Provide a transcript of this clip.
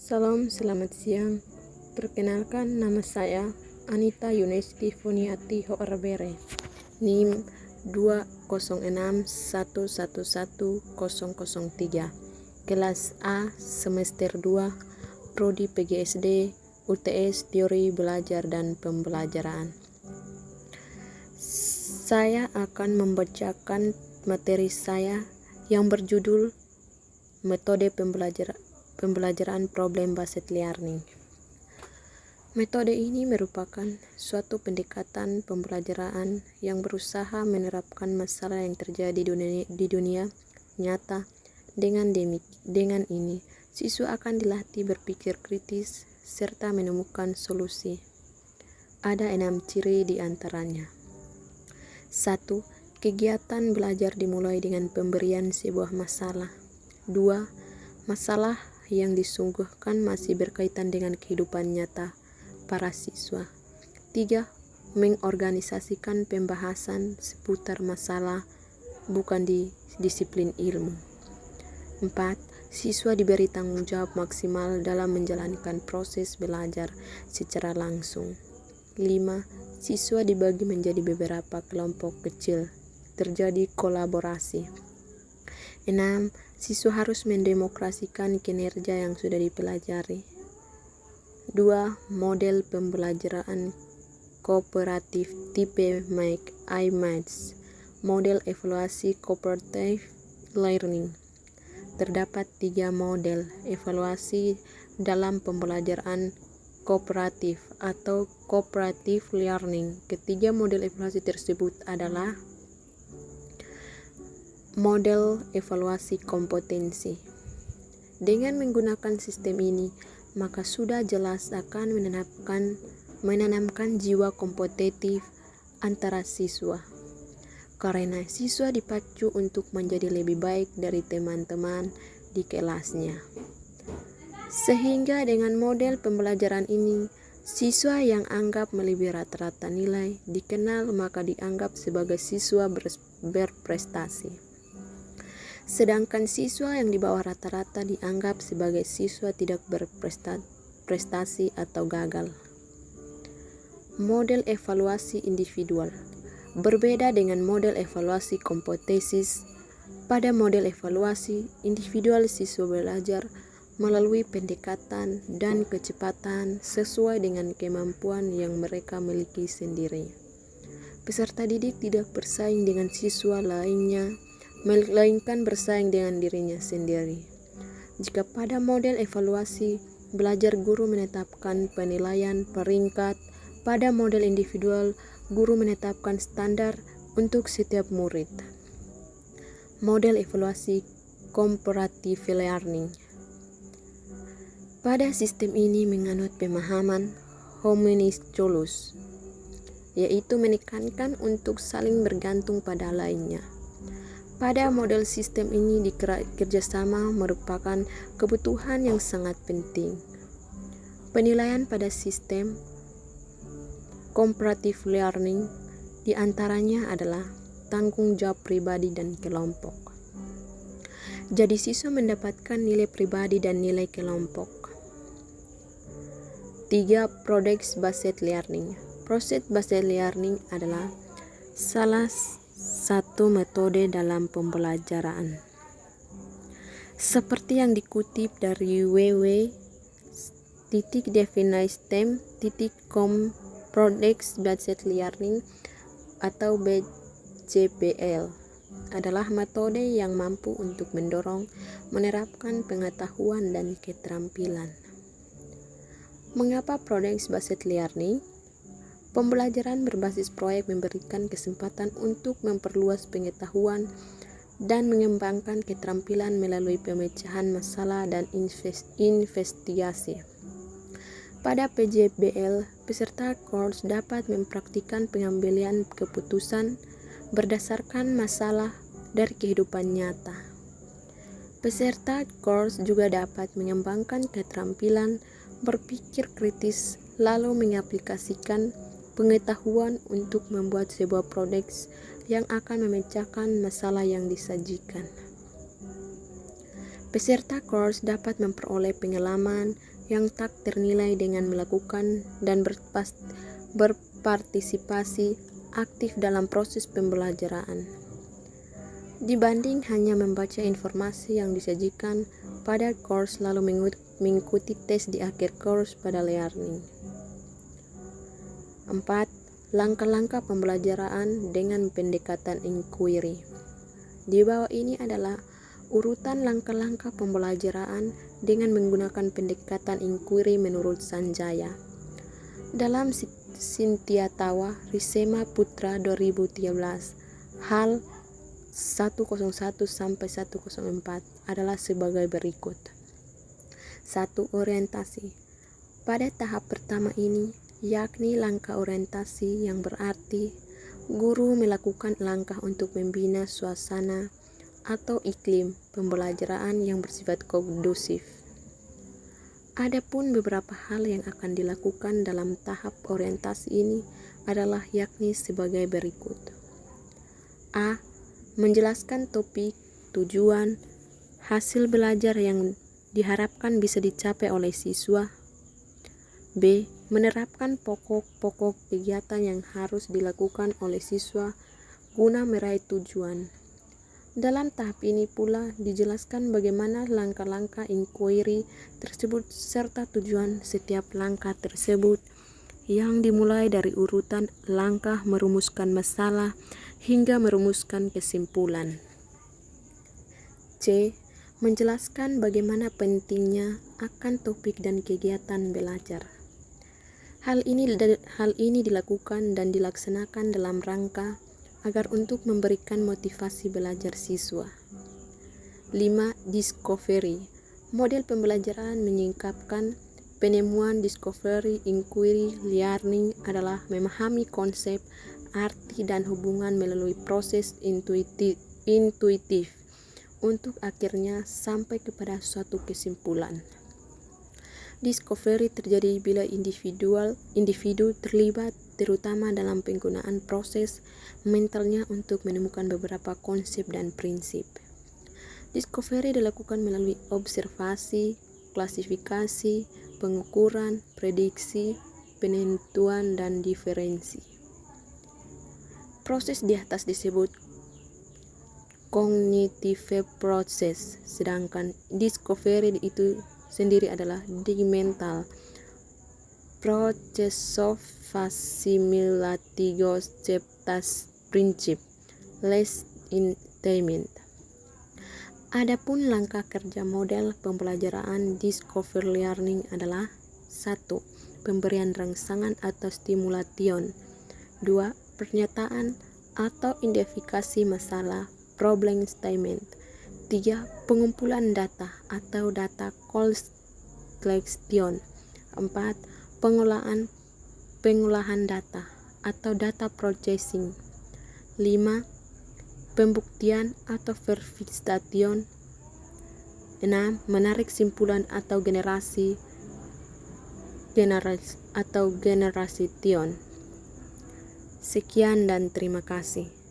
Salam, selamat siang. Perkenalkan, nama saya Anita Yunesti Funiati Hoarbere, NIM 206111003, kelas A, semester 2, Prodi PGSD, UTS Teori Belajar dan Pembelajaran. Saya akan membacakan materi saya yang berjudul Metode Pembelajaran Problem-Based Learning. Metode ini merupakan suatu pendekatan pembelajaran yang berusaha menerapkan masalah yang terjadi di dunia nyata. Dengan ini, siswa akan dilatih berpikir kritis serta menemukan solusi. Ada 6 ciri di antaranya. 1. Kegiatan belajar dimulai dengan pemberian sebuah masalah. 2. Masalah yang disuguhkan masih berkaitan dengan kehidupan nyata para siswa. 3. Mengorganisasikan pembahasan seputar masalah bukan di disiplin ilmu. 4. Siswa diberi tanggung jawab maksimal dalam menjalankan proses belajar secara langsung. 5. Siswa dibagi menjadi beberapa kelompok kecil, terjadi kolaborasi. 6. Siswa harus mendemokrasikan kinerja yang sudah dipelajari. 2. Model pembelajaran kooperatif tipe IMATS, model evaluasi cooperative learning. Terdapat 3 model evaluasi dalam pembelajaran kooperatif atau cooperative learning. Ketiga model evaluasi tersebut adalah model evaluasi kompetensi. Dengan menggunakan sistem ini, maka sudah jelas akan menanamkan jiwa kompetitif antara siswa. Karena siswa dipacu untuk menjadi lebih baik dari teman-teman di kelasnya. Sehingga dengan model pembelajaran ini, siswa yang anggap melebihi rata-rata nilai dikenal maka dianggap sebagai siswa berprestasi. Sedangkan siswa yang di bawah rata-rata dianggap sebagai siswa tidak berprestasi atau gagal. Model evaluasi individual berbeda dengan model evaluasi kompetensi. Pada model evaluasi individual, siswa belajar melalui pendekatan dan kecepatan sesuai dengan kemampuan yang mereka miliki sendiri. Peserta didik tidak bersaing dengan siswa lainnya, melainkan bersaing dengan dirinya sendiri. Jika pada model evaluasi belajar, guru menetapkan penilaian peringkat. Pada model individual, guru menetapkan standar untuk setiap murid. Model evaluasi comparative learning. Pada sistem ini menganut pemahaman homunculus, yaitu menekankan untuk saling bergantung pada lainnya. Pada model sistem ini kerjasama merupakan kebutuhan yang sangat penting. Penilaian pada sistem comparative learning diantaranya adalah tanggung jawab pribadi dan kelompok. Jadi siswa mendapatkan nilai pribadi dan nilai kelompok. 3. Project-based learning. Project-based learning adalah salah satu metode dalam pembelajaran. Seperti yang dikutip dari www.definistem.com, Project-based learning atau BCPL adalah metode yang mampu untuk mendorong menerapkan pengetahuan dan keterampilan. Mengapa project-based learning? Pembelajaran berbasis proyek memberikan kesempatan untuk memperluas pengetahuan dan mengembangkan keterampilan melalui pemecahan masalah dan investigasi. Pada PJBL, peserta course dapat mempraktikkan pengambilan keputusan berdasarkan masalah dari kehidupan nyata. Peserta course juga dapat mengembangkan keterampilan berpikir kritis lalu mengaplikasikan pengetahuan untuk membuat sebuah proyek yang akan memecahkan masalah yang disajikan. Peserta course dapat memperoleh pengalaman yang tak ternilai dengan melakukan dan berpartisipasi aktif dalam proses pembelajaran. Dibanding hanya membaca informasi yang disajikan pada course lalu mengikuti tes di akhir course pada learning. 4. Langkah-langkah pembelajaran dengan pendekatan inquiry. Di bawah ini adalah urutan langkah-langkah pembelajaran dengan menggunakan pendekatan inquiry menurut Sanjaya. Dalam Sintiatawa Risema Putra 2013, hal 101 sampai 104 adalah sebagai berikut. 1. Orientasi. Pada tahap pertama ini, yakni langkah orientasi yang berarti guru melakukan langkah untuk membina suasana atau iklim pembelajaran yang bersifat kondusif. Adapun beberapa hal yang akan dilakukan dalam tahap orientasi ini adalah yakni sebagai berikut. A. Menjelaskan topik, tujuan, hasil belajar yang diharapkan bisa dicapai oleh siswa. B. Menerapkan pokok-pokok kegiatan yang harus dilakukan oleh siswa guna meraih tujuan. Dalam tahap ini pula dijelaskan bagaimana langkah-langkah inquiry tersebut serta tujuan setiap langkah tersebut yang dimulai dari urutan langkah merumuskan masalah hingga merumuskan kesimpulan. C. Menjelaskan bagaimana pentingnya akan topik dan kegiatan belajar. Hal ini dilakukan dan dilaksanakan dalam rangka agar untuk memberikan motivasi belajar siswa. 5. Discovery. Model pembelajaran menyingkapkan penemuan discovery, inquiry, learning adalah memahami konsep, arti, dan hubungan melalui proses intuitif untuk akhirnya sampai kepada suatu kesimpulan. Discovery terjadi bila individu terlibat terutama dalam penggunaan proses mentalnya untuk menemukan beberapa konsep dan prinsip. Discovery dilakukan melalui observasi, klasifikasi, pengukuran, prediksi, penentuan, dan diferensi. Proses di atas disebut cognitive process, sedangkan discovery itu sendiri adalah di mental processo facsimilatigo septas prinsip less intimate. Adapun langkah kerja model pembelajaran discovery learning adalah 1. Pemberian rangsangan atau stimulation. 2. Pernyataan atau identifikasi masalah problem statement. 3. Pengumpulan data atau data collection. 4. Pengolahan data atau data processing. 5. Pembuktian atau verifikasi. 6. Menarik simpulan atau generasi generation. Sekian dan terima kasih.